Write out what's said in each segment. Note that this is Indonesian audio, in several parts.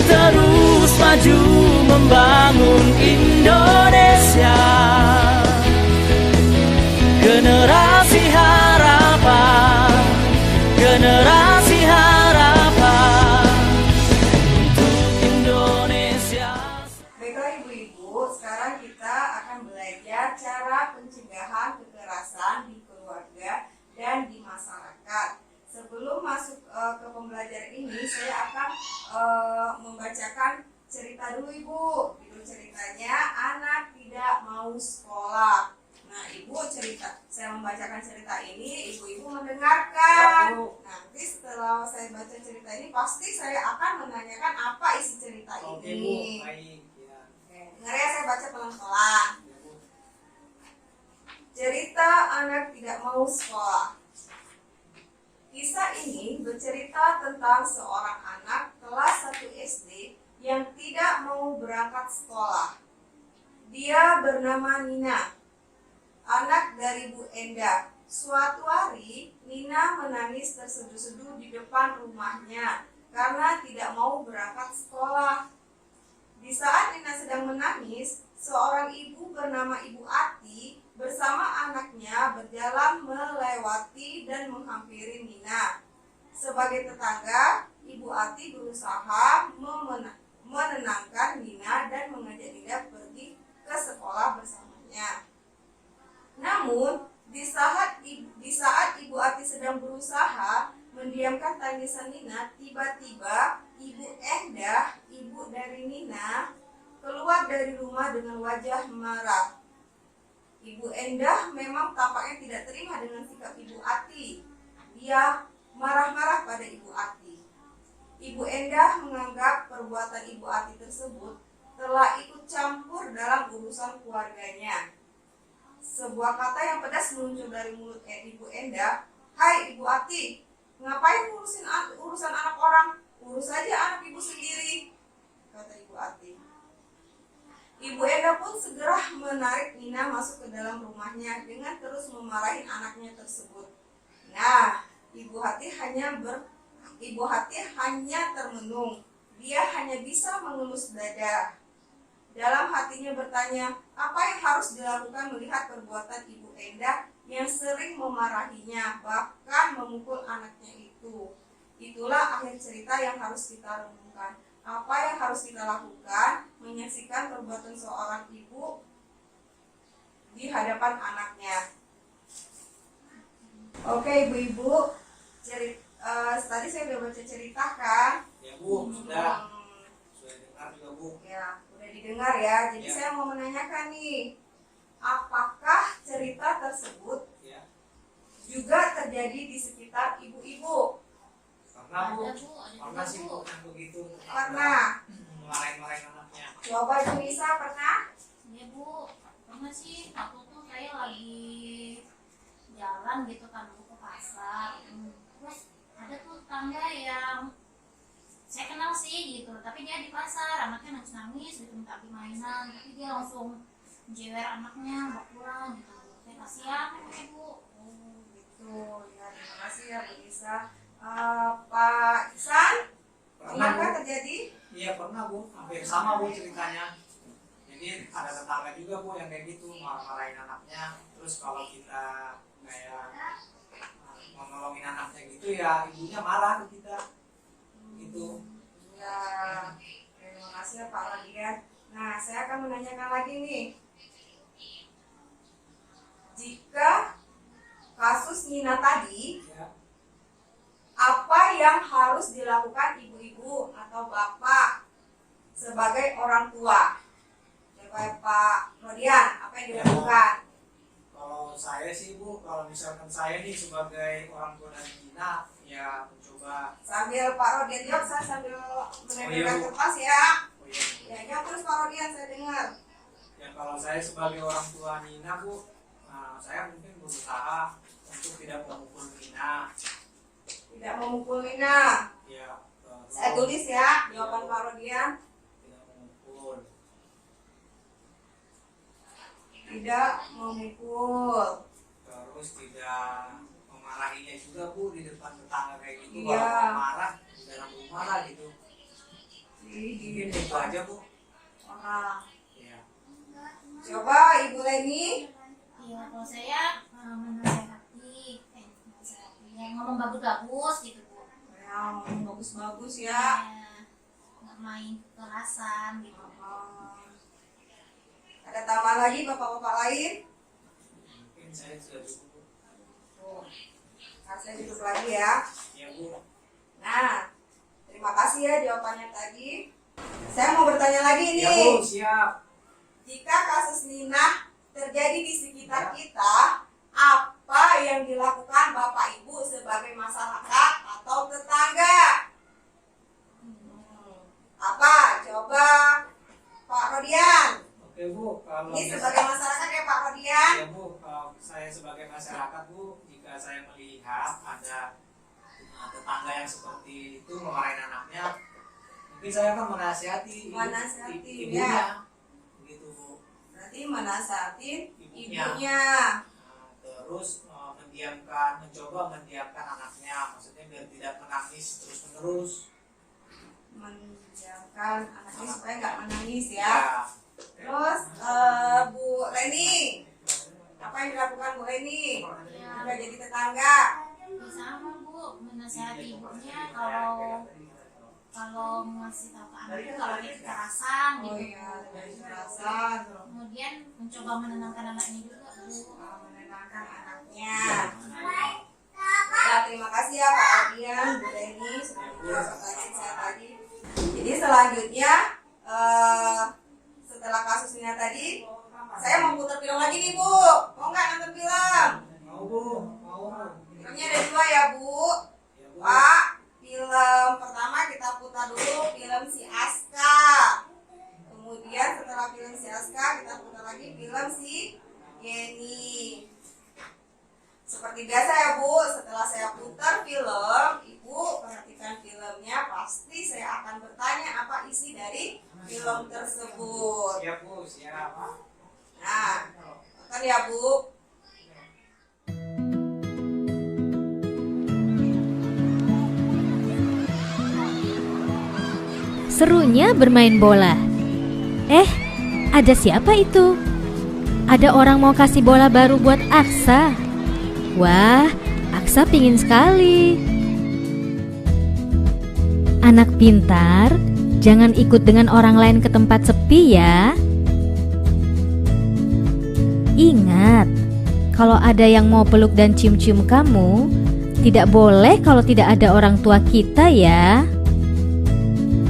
terus maju membangun Indonesia. Generasi harapan, generasi harapan untuk Indonesia. Baiklah ibu-ibu, sekarang kita akan belajar cara pencegahan kekerasan di keluarga dan di masyarakat. Sebelum masuk ke pembelajaran ini, saya akan membacakan cerita dulu ibu. Judul ceritanya Anak Tidak Mau Sekolah. Nah ibu saya membacakan cerita ini, ibu-ibu mendengarkan. Nanti setelah saya baca cerita ini, pasti saya akan menanyakan apa isi cerita ini. Oke Bu, baik ya. Dengar ya, saya baca pelan-pelan. Cerita Anak Tidak Mau Sekolah. Kisah ini bercerita tentang seorang anak kelas 1 SD yang tidak mau berangkat sekolah. Dia bernama Nina, anak dari Bu Endah. Suatu hari, Nina menangis terseduh-seduh di depan rumahnya karena tidak mau berangkat sekolah. Di saat Nina sedang menangis, seorang ibu bernama Ibu Ati bersama anaknya berjalan melewati dan menghampiri Nina. Sebagai tetangga, Ibu Ati berusaha menenangkan Nina dan mengajak Nina pergi ke sekolah bersamanya. Namun, di saat Ibu Ati sedang berusaha mendiamkan tangisan Nina, tiba-tiba Ibu Endah, ibu dari Nina, keluar dari rumah dengan wajah marah. Ibu Endah memang tampaknya tidak terima dengan sikap Ibu Ati. Dia marah-marah pada Ibu Ati. Ibu Endah menganggap perbuatan Ibu Ati tersebut telah ikut campur dalam urusan keluarganya. Sebuah kata yang pedas muncul dari mulut Ibu Endah. "Hai Ibu Ati, ngapain urusan anak orang? Urus saja anak ibu sendiri," kata Ibu Ati. Ibu Endah pun segera menarik Nina masuk ke dalam rumahnya dengan terus memarahi anaknya tersebut. Nah, Ibu Hati hanya termenung. Dia hanya bisa mengelus dada. Dalam hatinya bertanya, apa yang harus dilakukan melihat perbuatan Ibu Endah yang sering memarahinya, bahkan memukul anaknya itu. Itulah akhir cerita yang harus kita renungkan. Apa yang harus kita lakukan? Menyaksikan perbuatan seorang ibu di hadapan anaknya. Oke ibu-ibu, tadi saya udah baca cerita kan? Ya Bu, sudah dengar juga Bu. Ya, udah didengar ya. Jadi Ya. saya mau menanyakan nih, apakah cerita tersebut juga terjadi di sekitar ibu-ibu? Pernah Bu, Ada pernah sih Bu. Bu, begitu. Pernah. Marahin anaknya. Coba Junisa pernah? Iya Bu, pernah sih. Waktu itu saya lagi jalan gitu kan, mau ke pasar. Terus ada tuh tetangga yang saya kenal sih gitu, tapi dia di pasar, anaknya nangis gitu minta beli mainan, tapi dia langsung jewer anaknya bawa pulang gitu. Saya kasihan Bu. Oh gitu ya, terima kasih ya Junisa. Pak Ihsan, pernahkah Bu. terjadi? Iya pernah Bu, hampir sama Bu ceritanya. Jadi ada tetangga juga Bu yang kayak gitu, marahin anaknya. Terus kalau kita kayak mau nolongin anaknya gitu ya, ibunya marah ke kita. Gitu. Ya, terima kasih ya Pak Radian. Nah, saya akan menanyakan lagi nih. Jika kasus Nina tadi, Ya. apa yang harus dilakukan ibu-ibu atau bapak sebagai orang tua? Coba Pak Rodian, apa yang dilakukan? Kalau saya sih Bu, kalau misalkan saya nih sebagai orang tua dari Nina, ya mencoba. Sambil Pak Rodian jawab, saya sambil menempelkan Bu. kertas ya. Oh iya. Ya, jawab terus Pak Rodian, saya dengar. Ya kalau saya sebagai orang tua Nina Bu, saya mungkin berusaha untuk tidak memukul Nina. Tidak memukul Nina. Ya. Saya tulis ya jawaban Pak Rodian. Tidak memukul. Tidak memukul. Terus tidak memarahinya juga Bu di depan tetangga kayak gitu. Iya. Kalau marah, jangan marah gitu. Mungkin itu aja Bu. Orang. Ya. Coba Ibu Leni. Iya, kalau saya menasehati, yang ngomong bagus-bagus gitu Bu. Yang bagus-bagus ya. Ya, nggak main kekerasan gitu. Ada tambahan lagi bapak-bapak lain? Mungkin saya sudah cukup. Saya cukup lagi ya. Ya Bu. Nah, terima kasih ya jawabannya tadi. Saya mau bertanya lagi Ya nih. Bu, siap. Jika kasus Nina terjadi di sekitar kita, apa yang dilakukan Bapak Ibu sebagai masyarakat atau tetangga? Apa? Coba Pak Rodian. Oke Bu, kalau Ini sebagai masyarakat ya Pak Rodian. ya Bu, kalau saya sebagai masyarakat Bu, jika saya melihat ada tetangga yang seperti itu memarahin anaknya, mungkin saya akan menasihati Menasihati, ibunya, ya. begitu Bu. Berarti menasihatin Ibunya. ibunya. Nah, terus mencoba mendiamkan anaknya, maksudnya biar tidak menangis terus menerus. Mendiamkan anaknya supaya nggak menangis ya. Terus Bu Leni, apa yang dilakukan Bu Leni? Udah jadi tetangga. Ya sama Bu, menasehati ibunya kalau ngasih tahu ke anaknya kalau ada kekerasan Oh gitu. iya, dari kekerasan. Kemudian mencoba menenangkan anaknya juga Bu. Menenangkan anaknya. Ya, terima kasih ya Pak Ardian, Bu Leni, sudah menjawab pertanyaan saya tadi. Jadi selanjutnya setelah kasusnya tadi, saya mau putar film lagi nih Bu. Mau nggak nonton film? Mau Bu, mau. Filmnya ada 2 ya Bu. Ya Bu. Pak, film pertama kita putar dulu film Si Aska. Kemudian setelah film Si Aska kita putar lagi film Si Yeni. Seperti biasa ya Bu, setelah saya putar film, Ibu perhatikan filmnya, pasti saya akan bertanya apa isi dari film tersebut. Siap Bu, siap. Nah, nonton ya Bu. Serunya bermain bola. Ada siapa itu? Ada orang mau kasih bola baru buat Aksa. Wah, Aksa pingin sekali. Anak pintar, jangan ikut dengan orang lain ke tempat sepi ya. Ingat, kalau ada yang mau peluk dan cium-cium kamu, tidak boleh kalau tidak ada orang tua kita ya.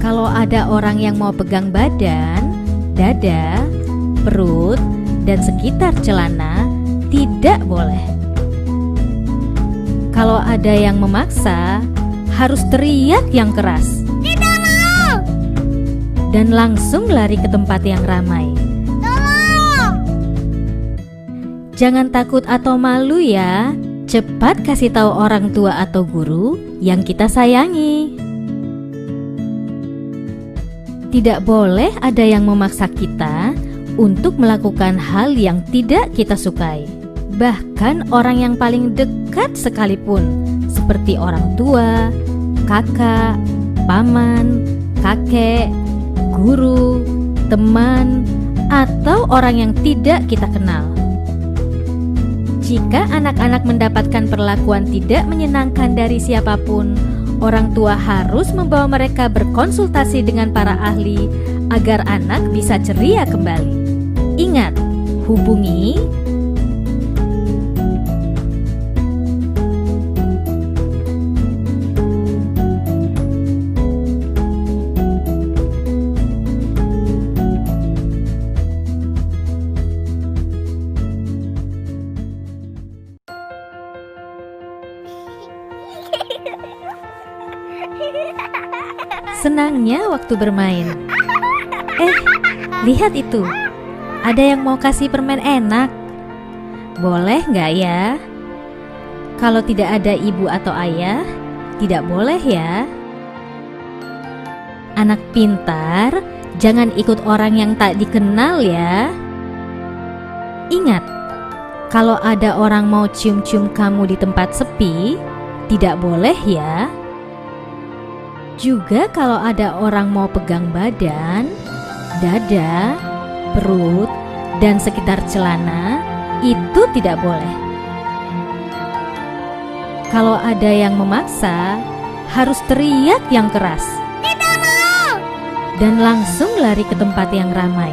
Kalau ada orang yang mau pegang badan, dada, perut, dan sekitar celana, tidak boleh. Kalau ada yang memaksa, harus teriak yang keras. Tidak mau! Dan langsung lari ke tempat yang ramai. Tolong! Jangan takut atau malu ya. Cepat kasih tahu orang tua atau guru yang kita sayangi. Tidak boleh ada yang memaksa kita untuk melakukan hal yang tidak kita sukai. Bahkan orang yang paling dekat sekalipun, seperti orang tua, kakak, paman, kakek, guru, teman, atau orang yang tidak kita kenal. Jika anak-anak mendapatkan perlakuan tidak menyenangkan dari siapapun, orang tua harus membawa mereka berkonsultasi dengan para ahli agar anak bisa ceria kembali. Ingat, hubungi senangnya waktu bermain. Lihat itu. Ada yang mau kasih permen enak. Boleh nggak ya? Kalau tidak ada ibu atau ayah, tidak boleh ya. Anak pintar, jangan ikut orang yang tak dikenal ya. Ingat, kalau ada orang mau cium-cium kamu di tempat sepi, tidak boleh ya. Juga kalau ada orang mau pegang badan, dada, perut, dan sekitar celana, itu tidak boleh. Kalau ada yang memaksa, harus teriak yang keras. Tidak mau! Dan langsung lari ke tempat yang ramai.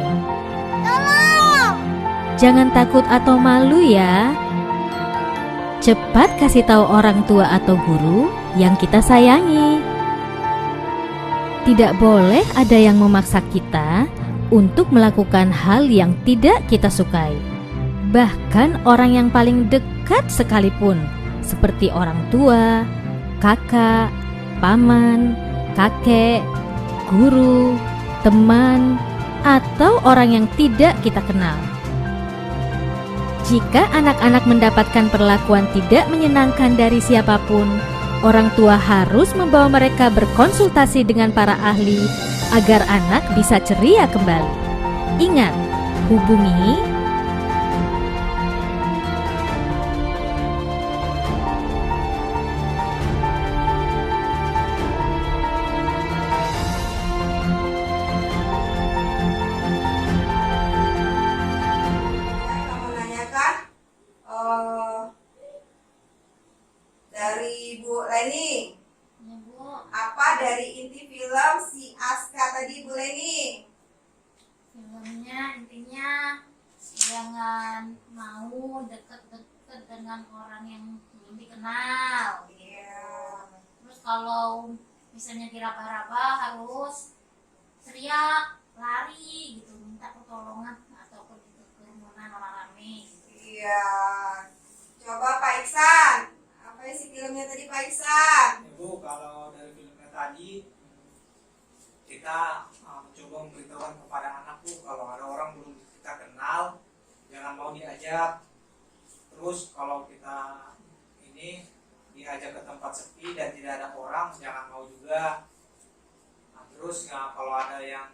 Tolong! Jangan takut atau malu ya. Cepat kasih tahu orang tua atau guru yang kita sayangi. Tidak boleh ada yang memaksa kita untuk melakukan hal yang tidak kita sukai. Bahkan orang yang paling dekat sekalipun, seperti orang tua, kakak, paman, kakek, guru, teman, atau orang yang tidak kita kenal. Jika anak-anak mendapatkan perlakuan tidak menyenangkan dari siapapun, orang tua harus membawa mereka berkonsultasi dengan para ahli agar anak bisa ceria kembali. Ingat, hubungi Saya mau menanyakan dari Bu Leni, Ya Bu, apa dari inti film si Aska tadi Bu Leni? filmnya intinya jangan mau deket-deket dengan orang yang belum dikenal. Iya. Terus kalau misalnya diraba-raba harus teriak, lari gitu, minta pertolongan atau pergi ke kerumunan orang ramai. Iya. Coba Pak Iksan, apa isi filmnya tadi Pak Iksan? Ibu, kalau dari filmnya tadi kita mencoba memberitahukan kepada anak Bu, kalau ada orang belum kita kenal jangan mau diajak. Terus kalau kita ini diajak ke tempat sepi dan tidak ada orang jangan mau juga. Nah, terus ya, kalau ada yang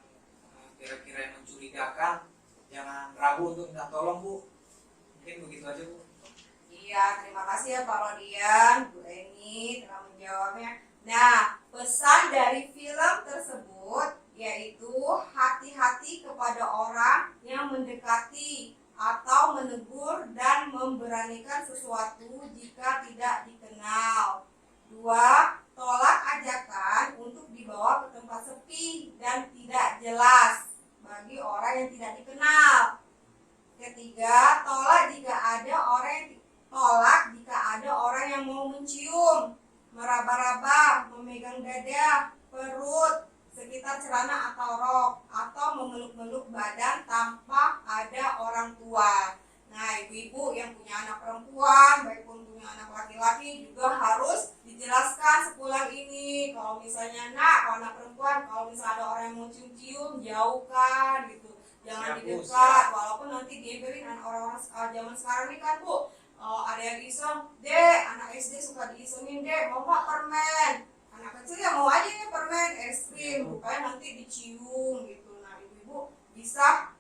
kira-kira yang mencurigakan jangan ragu untuk minta tolong Bu. Mungkin begitu aja Bu. Iya, terima kasih ya Pak Rodian, Bu Leni telah menjawabnya. Nah, pesan dari film tersebut yaitu hati-hati kepada orang yang mendekati atau menegur dan memberanikan sesuatu jika tidak dikenal. 2. Tolak ajakan untuk dibawa ke tempat sepi dan tidak jelas bagi orang yang tidak dikenal. 3. Tolak jika ada orang yang mau mencium, meraba-raba, memegang dada, perut, sekitar celana atau rok, atau memeluk-meluk badan tanpa ada orang tua. Nah, ibu-ibu yang punya anak perempuan, baik pun punya anak laki-laki juga harus dijelaskan sepulang ini. Kalau misalnya kalau anak perempuan, kalau misalnya ada orang yang mau cium-cium, jauhkan gitu. Jangan Siap, Bu, didekat, siap. walaupun nanti diemberin dengan orang-orang zaman sekarang ini kan Bu. Ada yang iseng, Dek, anak SD suka diisengin, Dek, mau nggak permen? Anak kecil ya mau aja ya permen, es krim, bukannya nanti dicium gitu. Nah, ibu-ibu bisa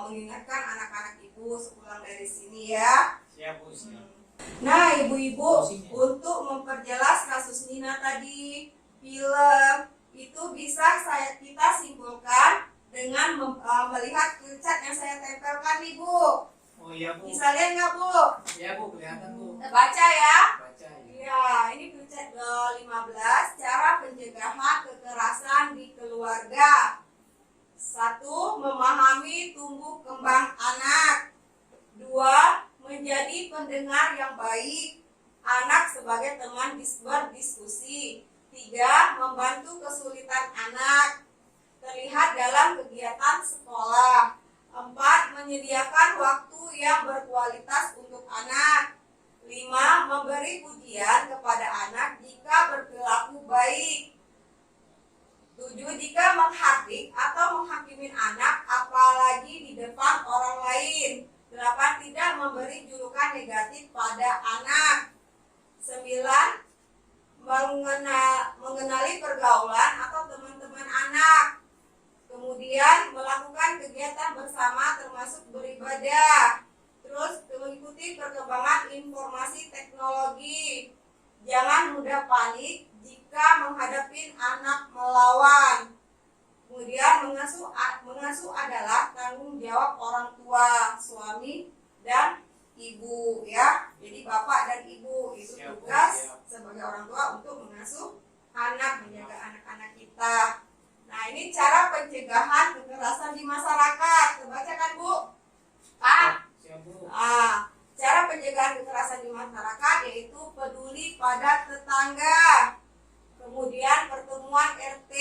mengingatkan anak-anak ibu sepulang dari sini ya. Siap Bu, siap. Nah, ibu-ibu, untuk memperjelas kasus Nina tadi, film itu bisa kita simpulkan dengan melihat cat yang saya tempelkan nih Bu. Oh iya Bu. Bisa lihat nggak Bu? Iya Bu, kelihatan Bu. Baca ya. Baca ya. Iya, ini cat 15, cara pencegahan kekerasan di keluarga. 1. Memahami tumbuh kembang anak. 2. Menjadi pendengar yang baik. Anak sebagai teman berdiskusi. 3. Membantu kesulitan anak. Terlihat dalam kegiatan sekolah. 4. Menyediakan waktu yang berkualitas untuk anak. 5. Memberi pujian kepada anak jika berperilaku baik. 7. Jika menghardik atau menghakimi anak, apalagi di depan orang lain. 8. Tidak memberi julukan negatif pada anak. 9. Mengenali pergaulan atau teman-teman anak. Kemudian melakukan kegiatan bersama termasuk beribadah. Terus mengikuti perkembangan informasi teknologi. Jangan mudah panik jika menghadapi mengasuh adalah tanggung jawab orang tua, suami dan ibu ya. Jadi bapak dan ibu itu Siap, tugas siap. sebagai orang tua untuk mengasuh anak, menjaga anak-anak kita. Nah, ini cara pencegahan kekerasan di masyarakat. Terbaca kan, Bu? Pak? Siap, Bu. Cara pencegahan kekerasan di masyarakat yaitu peduli pada tetangga. Kemudian pertemuan RT,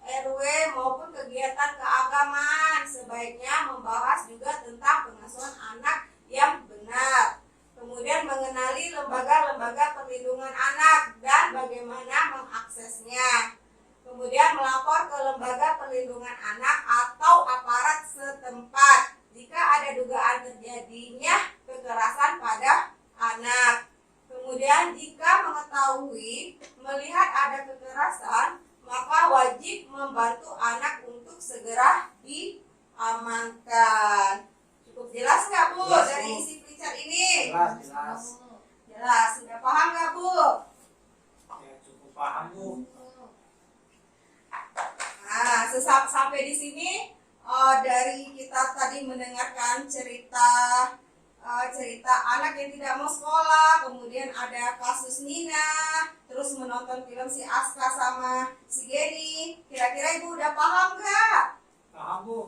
RW maupun kegiatan keagamaan sebaiknya membahas juga tentang pengasuhan anak yang benar. Kemudian mengenali lembaga-lembaga perlindungan anak dan bagaimana mengaksesnya. Kemudian melapor ke lembaga perlindungan anak atau aparat setempat jika ada dugaan terjadinya kekerasan pada anak. Kemudian jika mengetahui melihat ada kekerasan, maka wajib membantu anak untuk segera diamankan. Cukup jelas nggak, Bu, Jelas, dari Bu. isi pelicar ini? Jelas. Jelas. Sudah paham nggak, Bu? Ya, cukup paham, Bu. Nah, sampai di sini dari kita tadi mendengarkan cerita anak yang tidak mau sekolah, kemudian ada kasus Nina, terus menonton film si Aska sama si Geni. Kira-kira Ibu udah paham nggak? Paham, Bu.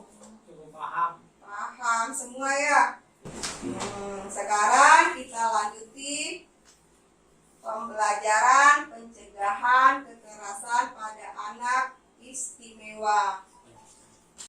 Cukup paham. Paham semua ya. Sekarang kita lanjuti pembelajaran pencegahan kekerasan pada anak istimewa.